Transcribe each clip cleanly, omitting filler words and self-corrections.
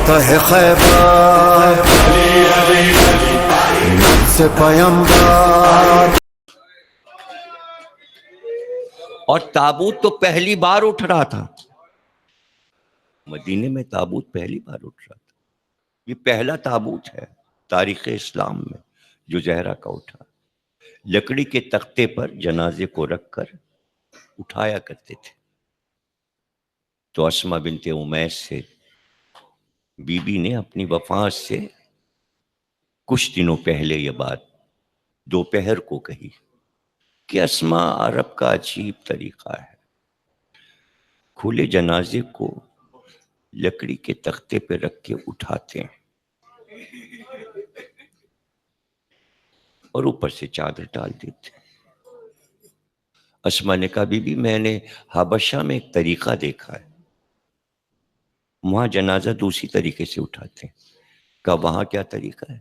فتح خیبر سے پیمبر. اور تابوت تو پہلی بار اٹھ رہا تھا مدینے میں، تابوت پہلی بار اٹھ رہا تھا. یہ پہلا تابوت ہے تاریخ اسلام میں جو زہرا کا اٹھا. لکڑی کے تختے پر جنازے کو رکھ کر اٹھایا کرتے تھے. تو اسما بنت امیس سے بی بی نے اپنی وفات سے کچھ دنوں پہلے یہ بات دوپہر کو کہی کہ اسما، عرب کا عجیب طریقہ ہے، کھلے جنازے کو لکڑی کے تختے پہ رکھ کے اٹھاتے ہیں اور اوپر سے چادر ڈال دیتے ہیں. اسما نے کہا بی بی، میں نے حبشہ میں ایک طریقہ دیکھا ہے، وہاں جنازہ دوسری طریقے سے اٹھاتے ہیں. کہا وہاں کیا طریقہ ہے؟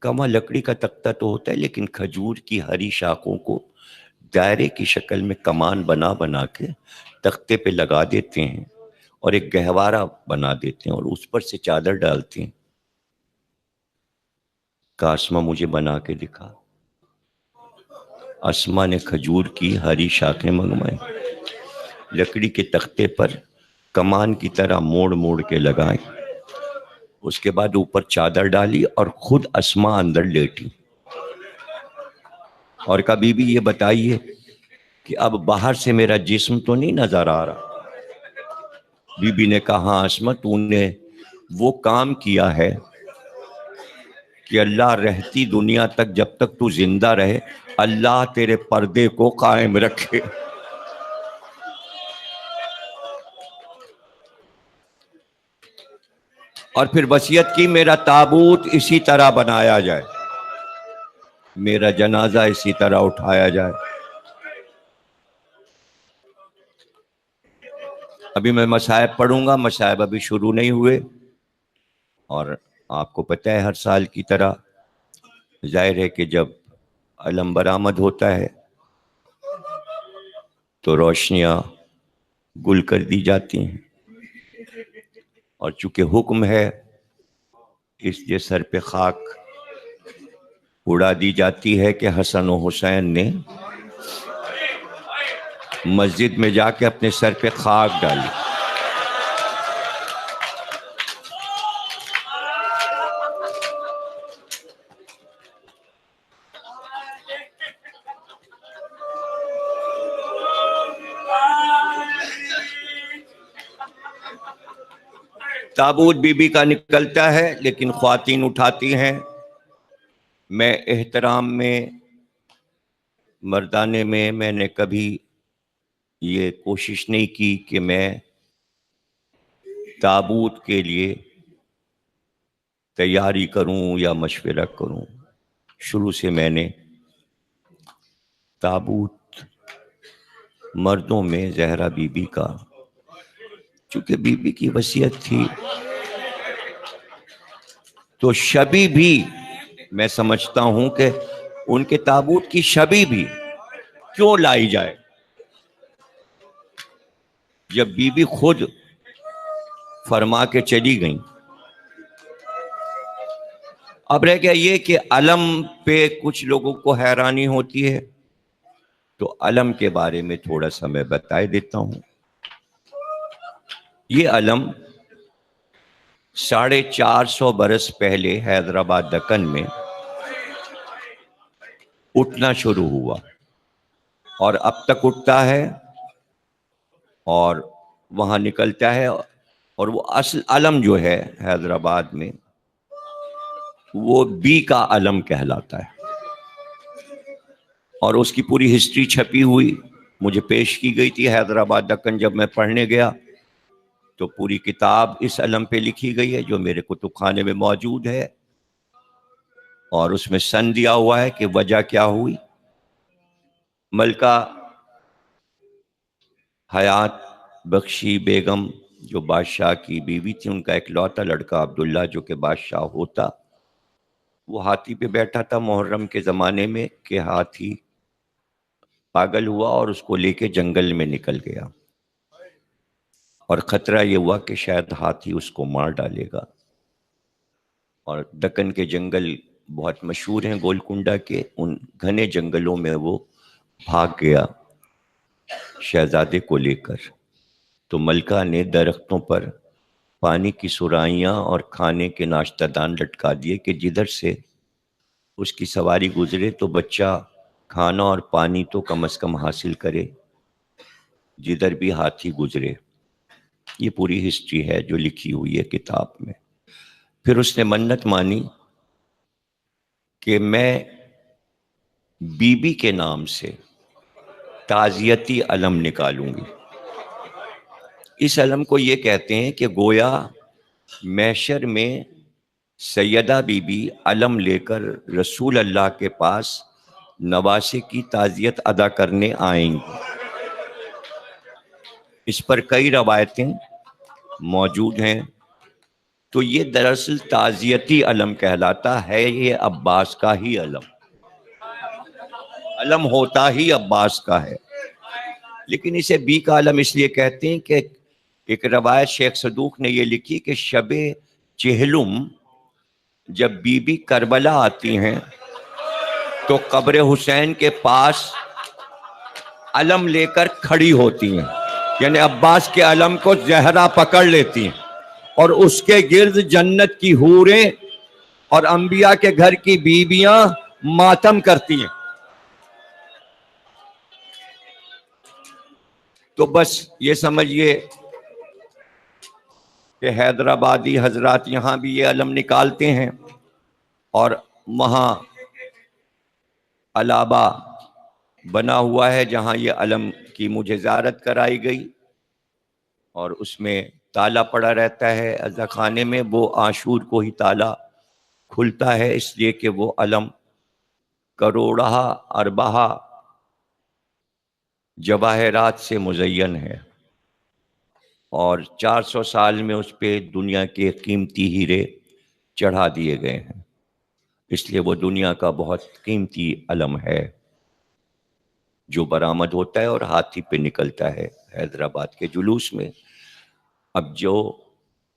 کہا وہاں لکڑی کا تختہ تو ہوتا ہے لیکن کھجور کی ہری شاخوں کو دائرے کی شکل میں کمان بنا بنا کے تختے پہ لگا دیتے ہیں اور ایک گہوارہ بنا دیتے ہیں اور اس پر سے چادر ڈالتے ہیں. کہا اسما مجھے بنا کے دکھا. اسما نے کھجور کی ہری شاخیں منگوائیں، لکڑی کے تختے پر کمان کی طرح موڑ موڑ کے لگائیں، اس کے بعد اوپر چادر ڈالی اور خود اسما اندر لیٹی اور کہا بی بی یہ بتائیے کہ اب باہر سے میرا جسم تو نہیں نظر آ رہا؟ بی بی نے کہا ہاں اسما، تو نے وہ کام کیا ہے کہ اللہ رہتی دنیا تک جب تک تو زندہ رہے اللہ تیرے پردے کو قائم رکھے. اور پھر وصیت کی میرا تابوت اسی طرح بنایا جائے، میرا جنازہ اسی طرح اٹھایا جائے. ابھی میں مصائب پڑھوں گا، مصائب ابھی شروع نہیں ہوئے، اور آپ کو پتہ ہے ہر سال کی طرح ظاہر ہے کہ جب علم برآمد ہوتا ہے تو روشنیاں گل کر دی جاتی ہیں، اور چونکہ حکم ہے اس لیے سر پہ خاک اڑا دی جاتی ہے کہ حسن و حسین نے مسجد میں جا کے اپنے سر پہ خاک ڈالی. تابوت بی بی کا نکلتا ہے لیکن خواتین اٹھاتی ہیں. میں احترام میں، مردانے میں نے کبھی یہ کوشش نہیں کی کہ میں تابوت کے لیے تیاری کروں یا مشورہ کروں. شروع سے میں نے تابوت مردوں میں زہرا بی بی کا، چونکہ بی بی کی وصیت تھی تو شبی بھی میں سمجھتا ہوں کہ ان کے تابوت کی شبی بھی کیوں لائی جائے جب بی بی خود فرما کے چلی گئیں. اب رہ گیا یہ کہ علم پہ کچھ لوگوں کو حیرانی ہوتی ہے تو علم کے بارے میں تھوڑا سا میں بتائے دیتا ہوں. یہ علم 450 برس پہلے حیدرآباد دکن میں اٹھنا شروع ہوا اور اب تک اٹھتا ہے اور وہاں نکلتا ہے. اور وہ اصل علم جو ہے حیدرآباد میں وہ بی کا علم کہلاتا ہے، اور اس کی پوری ہسٹری چھپی ہوئی مجھے پیش کی گئی تھی حیدرآباد دکن. جب میں پڑھنے گیا تو پوری کتاب اس علم پہ لکھی گئی ہے جو میرے کتب خانے میں موجود ہے، اور اس میں سن دیا ہوا ہے کہ وجہ کیا ہوئی. ملکہ حیات بخشی بیگم جو بادشاہ کی بیوی تھی، ان کا اکلوتا لڑکا عبداللہ جو کہ بادشاہ ہوتا، وہ ہاتھی پہ بیٹھا تھا محرم کے زمانے میں کہ ہاتھی پاگل ہوا اور اس کو لے کے جنگل میں نکل گیا، اور خطرہ یہ ہوا کہ شاید ہاتھی اس کو مار ڈالے گا. اور دکن کے جنگل بہت مشہور ہیں گولکنڈہ کے، ان گھنے جنگلوں میں وہ بھاگ گیا شہزادے کو لے کر. تو ملکہ نے درختوں پر پانی کی سرائیاں اور کھانے کے ناشتہ دان لٹکا دیے کہ جدھر سے اس کی سواری گزرے تو بچہ کھانا اور پانی تو کم از کم حاصل کرے جدھر بھی ہاتھی گزرے. یہ پوری ہسٹری ہے جو لکھی ہوئی ہے کتاب میں. پھر اس نے منت مانی کہ میں بی بی کے نام سے تعزیتی علم نکالوں گی. اس علم کو یہ کہتے ہیں کہ گویا محشر میں سیدہ بی بی علم لے کر رسول اللہ کے پاس نواسے کی تعزیت ادا کرنے آئیں گی. اس پر کئی روایتیں موجود ہیں. تو یہ دراصل تعزیتی علم کہلاتا ہے. یہ عباس کا ہی علم ہوتا ہی عباس کا ہے، لیکن اسے بی کا علم اس لیے کہتے ہیں کہ ایک روایت شیخ صدوق نے یہ لکھی کہ شب چہلم جب بی بی کربلا آتی ہیں تو قبر حسین کے پاس علم لے کر کھڑی ہوتی ہیں، یعنی عباس کے علم کو زہرا پکڑ لیتی ہیں اور اس کے گرد جنت کی حوریں اور انبیاء کے گھر کی بیویاں ماتم کرتی ہیں. تو بس یہ سمجھیے کہ حیدرآبادی حضرات یہاں بھی یہ علم نکالتے ہیں، اور وہاں علابہ بنا ہوا ہے جہاں یہ علم کی مجھے زیارت کرائی گئی، اور اس میں تالا پڑا رہتا ہے عزا خانے میں. وہ عاشور کو ہی تالا کھلتا ہے، اس لیے کہ وہ علم کروڑہ اربعہ جواہرات سے مزین ہے، اور 400 سال میں اس پہ دنیا کے قیمتی ہیرے چڑھا دیے گئے ہیں. اس لیے وہ دنیا کا بہت قیمتی علم ہے جو برآمد ہوتا ہے اور ہاتھی پہ نکلتا ہے حیدرآباد کے جلوس میں. اب جو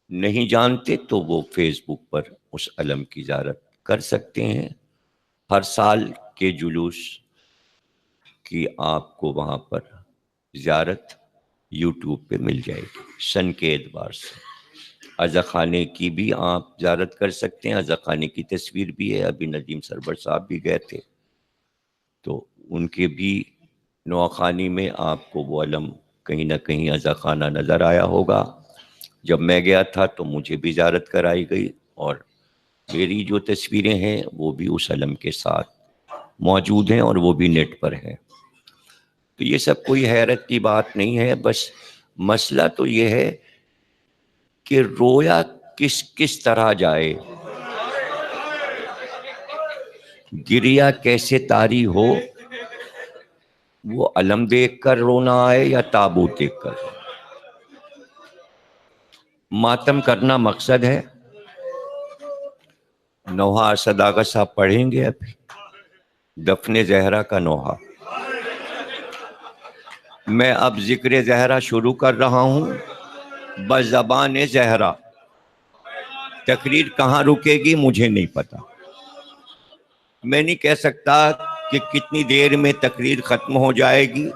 نہیں جانتے تو وہ فیس بک پر اس علم کی زیارت کر سکتے ہیں. ہر سال کے جلوس کی آپ کو وہاں پر زیارت یوٹیوب پہ مل جائے گی سن کے اعتبار سے. عزا خانے کی بھی آپ زیارت کر سکتے ہیں، عزا خانے کی تصویر بھی ہے. ابھی ندیم سرور صاحب بھی گئے تھے تو ان کے بھی نوخانی میں آپ کو وہ علم کہیں نہ کہیں عزا خانہ نظر آیا ہوگا. جب میں گیا تھا تو مجھے بھی زیارت کرائی گئی، اور میری جو تصویریں ہیں وہ بھی اس علم کے ساتھ موجود ہیں، اور وہ بھی نیٹ پر ہیں. تو یہ سب کوئی حیرت کی بات نہیں ہے. بس مسئلہ تو یہ ہے کہ رویا کس طرح جائے، گریا کیسے طاری ہو. وہ علم دیکھ کر رونا آئے یا تابوت دیکھ کر. ماتم کرنا مقصد ہے. نوحہ اسد آغا صاحب پڑھیں گے ابھی دفن زہرا کا نوحہ. میں اب ذکر زہرا شروع کر رہا ہوں بزبان زہرا. تقریر کہاں رکے گی مجھے نہیں پتا، میں نہیں کہہ سکتا کہ کتنی دیر میں تقریر ختم ہو جائے گی.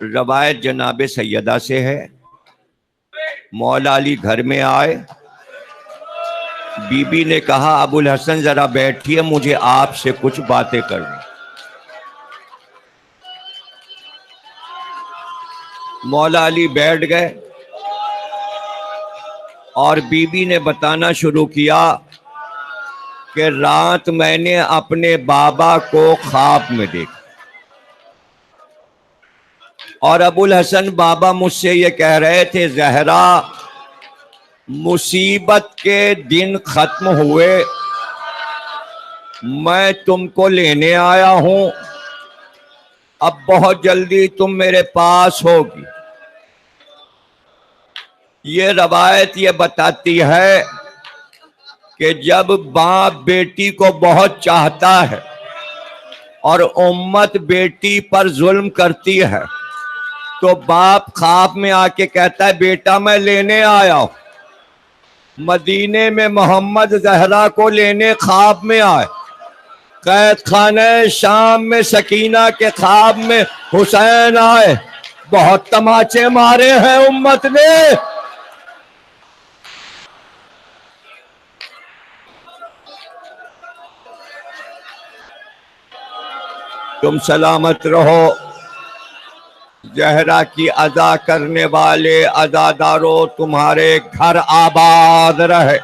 روایت جناب سیدہ سے ہے، مولا علی گھر میں آئے، بی بی نے کہا ابو الحسن ذرا بیٹھیے، مجھے آپ سے کچھ باتیں کرنی. مولا علی بیٹھ گئے اور بی بی نے بتانا شروع کیا کہ رات میں نے اپنے بابا کو خواب میں دیکھا، اور ابو الحسن بابا مجھ سے یہ کہہ رہے تھے زہرا مصیبت کے دن ختم ہوئے، میں تم کو لینے آیا ہوں، اب بہت جلدی تم میرے پاس ہوگی. یہ روایت یہ بتاتی ہے کہ جب باپ بیٹی کو بہت چاہتا ہے اور امت بیٹی پر ظلم کرتی ہے تو باپ خواب میں آ کے کہتا ہے بیٹا میں لینے آیا ہوں. مدینے میں محمد زہرا کو لینے خواب میں آئے، قید خانہ شام میں سکینہ کے خواب میں حسین آئے، بہت تماچے مارے ہیں امت نے۔ تم سلامت رہو، زہرا کی ادا کرنے والے عزادارو، تمہارے گھر آباد رہے۔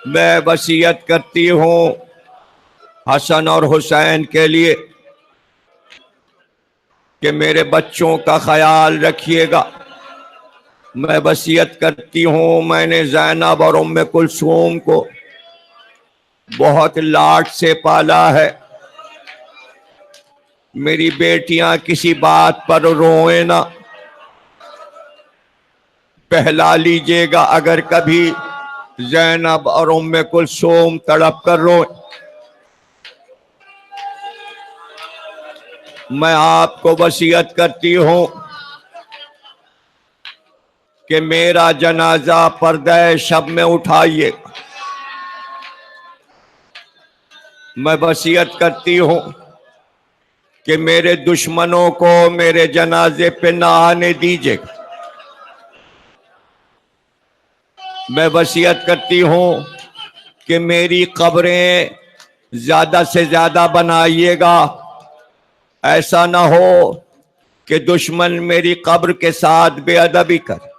میں وصیت کرتی ہوں حسن اور حسین کے لیے کہ میرے بچوں کا خیال رکھیے گا۔ میں وصیت کرتی ہوں، میں نے زینب اور ام کلثوم کو بہت لاڈ سے پالا ہے۔ میری بیٹیاں کسی بات پر روئیں نہ، بہلا لیجئے گا اگر کبھی زینب اور ام کلثوم تڑپ کر روئیں۔ میں آپ کو وصیت کرتی ہوں کہ میرا جنازہ پردہ شب میں اٹھائیے۔ میں وصیت کرتی ہوں کہ میرے دشمنوں کو میرے جنازے پہ نہ آنے دیجیے۔ میں وصیت کرتی ہوں کہ میری قبریں زیادہ سے زیادہ بنائیے گا، ایسا نہ ہو کہ دشمن میری قبر کے ساتھ بے ادبی کر۔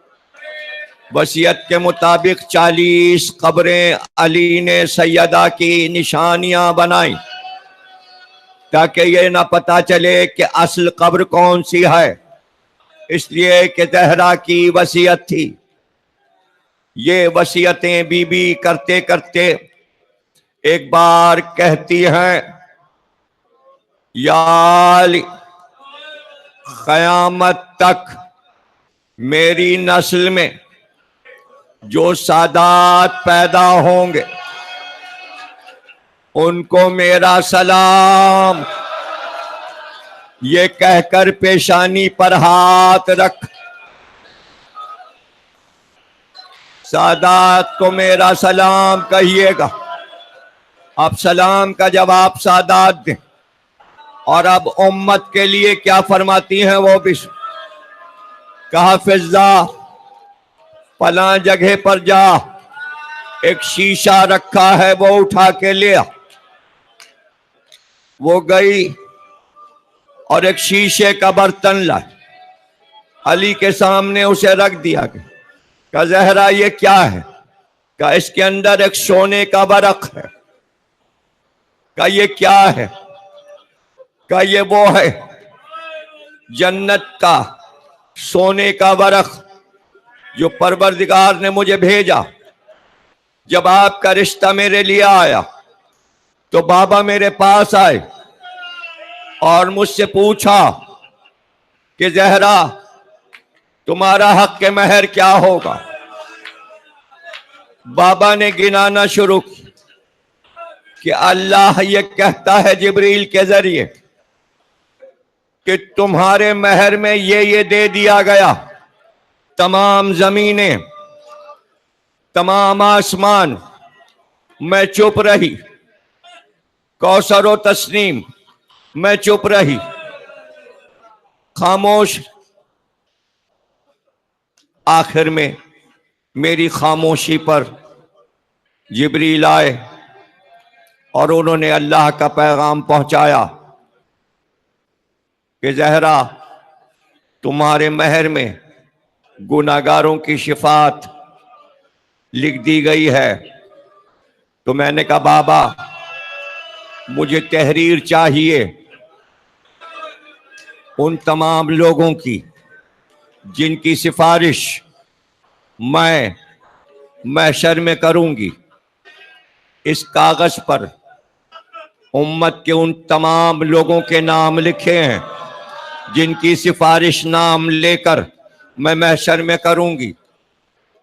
وصیت کے مطابق 40 قبریں علی نے سیدہ کی نشانیاں بنائیں تاکہ یہ نہ پتا چلے کہ اصل قبر کون سی ہے، اس لیے کہ زہرا کی وصیت تھی۔ یہ وصیتیں بی بی کرتے کرتے ایک بار کہتی ہیں، یا علی، قیامت تک میری نسل میں جو سادات پیدا ہوں گے ان کو میرا سلام۔ یہ کہہ کر پیشانی پر ہاتھ رکھ، سادات کو میرا سلام کہیے گا۔ اب سلام کا جواب سادات دیں، اور اب امت کے لیے کیا فرماتی ہیں وہ بھی۔ کہا فضا فلاں جگہ پر جا، ایک شیشہ رکھا ہے وہ اٹھا کے لیا۔ وہ گئی اور ایک شیشے کا برتن لائی، علی کے سامنے اسے رکھ دیا گیا۔ کہا زہرا یہ کیا ہے؟ کہا اس کے اندر ایک سونے کا ورق ہے۔ کہا یہ کیا ہے؟ کہا یہ وہ ہے جنت کا سونے کا ورق جو پروردگار نے مجھے بھیجا۔ جب آپ کا رشتہ میرے لیے آیا تو بابا میرے پاس آئے اور مجھ سے پوچھا کہ زہرا تمہارا حق کے مہر کیا ہوگا؟ بابا نے گنانا شروع کیا کہ اللہ یہ کہتا ہے جبریل کے ذریعے کہ تمہارے مہر میں یہ دے دیا گیا۔ تمام زمینیں، تمام آسمان، میں چپ رہی۔ کوثر و تسنیم، میں چپ رہی، خاموش۔ آخر میں میری خاموشی پر جبریل آئے اور انہوں نے اللہ کا پیغام پہنچایا کہ زہرا تمہارے مہر میں گناہگاروں کی شفاعت لکھ دی گئی ہے۔ تو میں نے کہا بابا مجھے تحریر چاہیے ان تمام لوگوں کی جن کی سفارش میں محشر میں کروں گی۔ اس کاغذ پر امت کے ان تمام لوگوں کے نام لکھے ہیں جن کی سفارش نام لے کر میں محشر میں کروں گی۔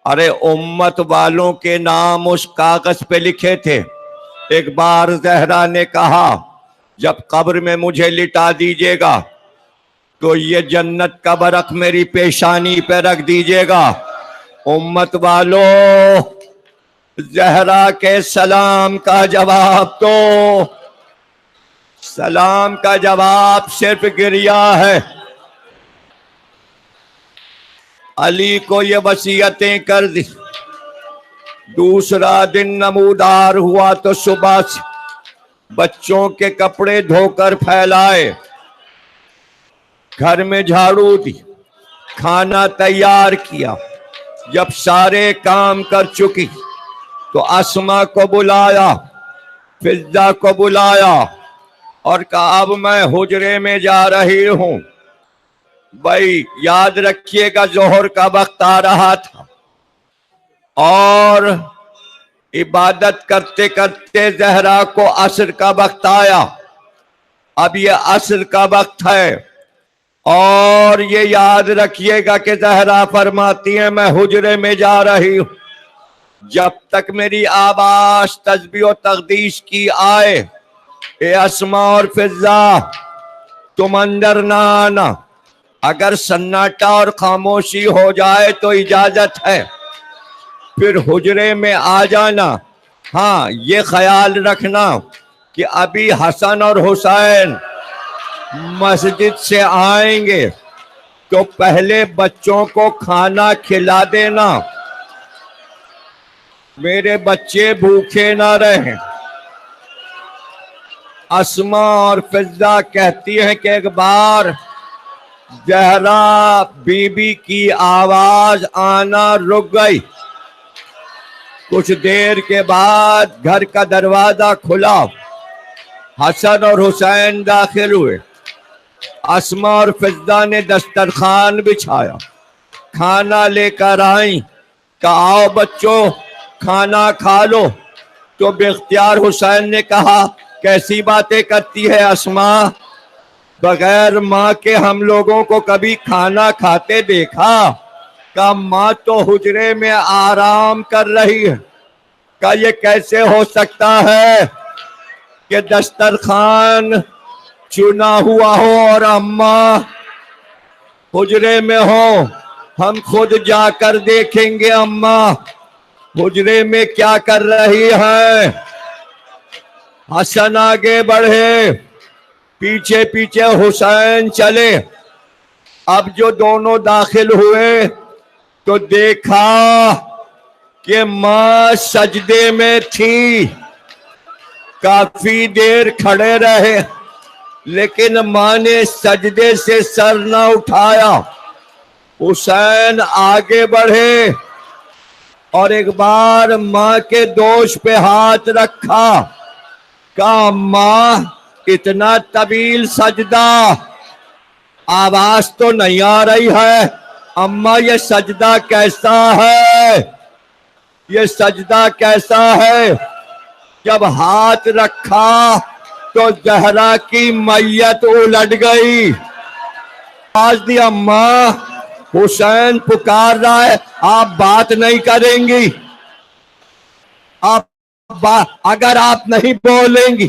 ارے امت والوں کے نام اس کاغذ پہ لکھے تھے۔ ایک بار زہرا نے کہا جب قبر میں مجھے لٹا دیجیے گا تو یہ جنت کا برق میری پیشانی پہ رکھ دیجئے گا۔ امت والو، زہرا کے سلام کا جواب تو سلام کا جواب صرف گریہ ہے۔ علی کو یہ وصیتیں کر دی۔ دوسرا دن نمودار ہوا تو صبح سے بچوں کے کپڑے دھو کر پھیلائے، گھر میں جھاڑو دی، کھانا تیار کیا۔ جب سارے کام کر چکی تو اسما کو بلایا، فضہ کو بلایا اور کہا اب میں حجرے میں جا رہی ہوں۔ بھائی یاد رکھیے گا ظہر کا وقت آ رہا تھا اور عبادت کرتے کرتے زہرا کو عصر کا وقت آیا۔ اب یہ عصر کا وقت ہے اور یہ یاد رکھیے گا کہ زہرا فرماتی ہے میں حجرے میں جا رہی ہوں، جب تک میری آواز تسبیح و تقدیس کی آئے اے اسما اور فضہ تم اندر نہ آنا۔ اگر سناٹا اور خاموشی ہو جائے تو اجازت ہے، پھر حجرے میں آ جانا۔ ہاں یہ خیال رکھنا کہ ابھی حسن اور حسین مسجد سے آئیں گے تو پہلے بچوں کو کھانا کھلا دینا، میرے بچے بھوکے نہ رہیں۔ اسما اور فضہ کہتی ہیں کہ ایک بار زہرا بی بی کی آواز آنا رک گئی۔ کچھ دیر کے بعد گھر کا دروازہ کھلا، حسن اور حسین داخل ہوئے۔ اسما اور فضہ نے دسترخوان بچھایا، کھانا لے کر آئیں، کہا آؤ بچوں کھانا کھا لو۔ تو بے اختیار حسین نے کہا کیسی باتیں کرتی ہے اسما، بغیر ماں کے ہم لوگوں کو کبھی کھانا کھاتے دیکھا؟ کہا ماں تو حجرے میں آرام کر رہی ہے۔ کہا یہ کیسے ہو سکتا ہے کہ دسترخوان چنا ہوا ہو اور اماں حجرے میں ہو؟ ہم خود جا کر دیکھیں گے اماں حجرے میں کیا کر رہی ہیں۔ حسن آگے بڑھے، پیچھے پیچھے حسین چلے۔ اب جو دونوں داخل ہوئے تو دیکھا کہ ماں سجدے میں تھی۔ کافی دیر کھڑے رہے لیکن ماں نے سجدے سے سر نہ اٹھایا۔ حسین آگے بڑھے اور ایک بار ماں کے دوش پہ ہاتھ رکھا، کہا ماں اتنا طویل سجدہ، آواز تو نہیں آ رہی ہے، اماں یہ سجدہ کیسا ہے؟ یہ سجدہ کیسا ہے؟ جب ہاتھ رکھا تو زہرا کی میت الٹ گئی۔ آواز دی اماں حسین پکار رہا ہے، آپ بات نہیں کریں گی، اگر آپ نہیں بولیں گی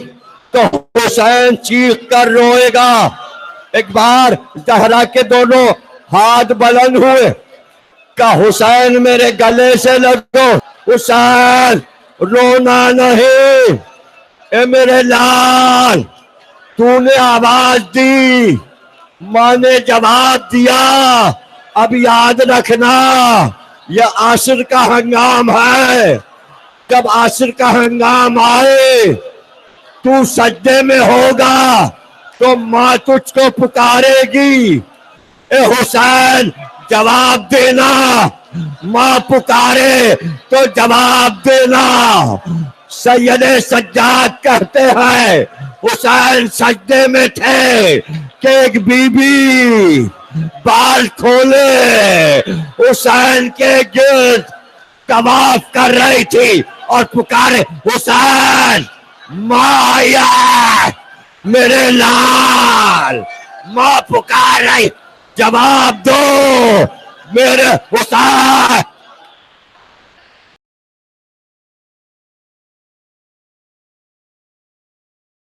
تو حسین چیخ کر روئے گا۔ ایک بار زہرا کے دونوں ہاتھ بلند ہوئے، کہا حسین میرے گلے سے لگو، حسین رونا نہیں، اے میرے لال تو نے آواز دی، ماں نے جواب دیا، اب یاد رکھنا یہ عصر کا ہنگام ہے، جب عصر کا ہنگام آئے تو سجدے میں ہوگا تو ماں تجھ کو پکارے گی، اے حسین جواب دینا، ماں پکارے تو جواب دینا۔ سید سجاد کہتے ہیں حسین سجدے میں تھے کہ ایک بی بی بال کھولے حسین کے گرد طواف کر رہی تھی اور پکارے حسین ماں آئی ہے میرے لال، ماں پکار رہی جواب دو میرے حسین۔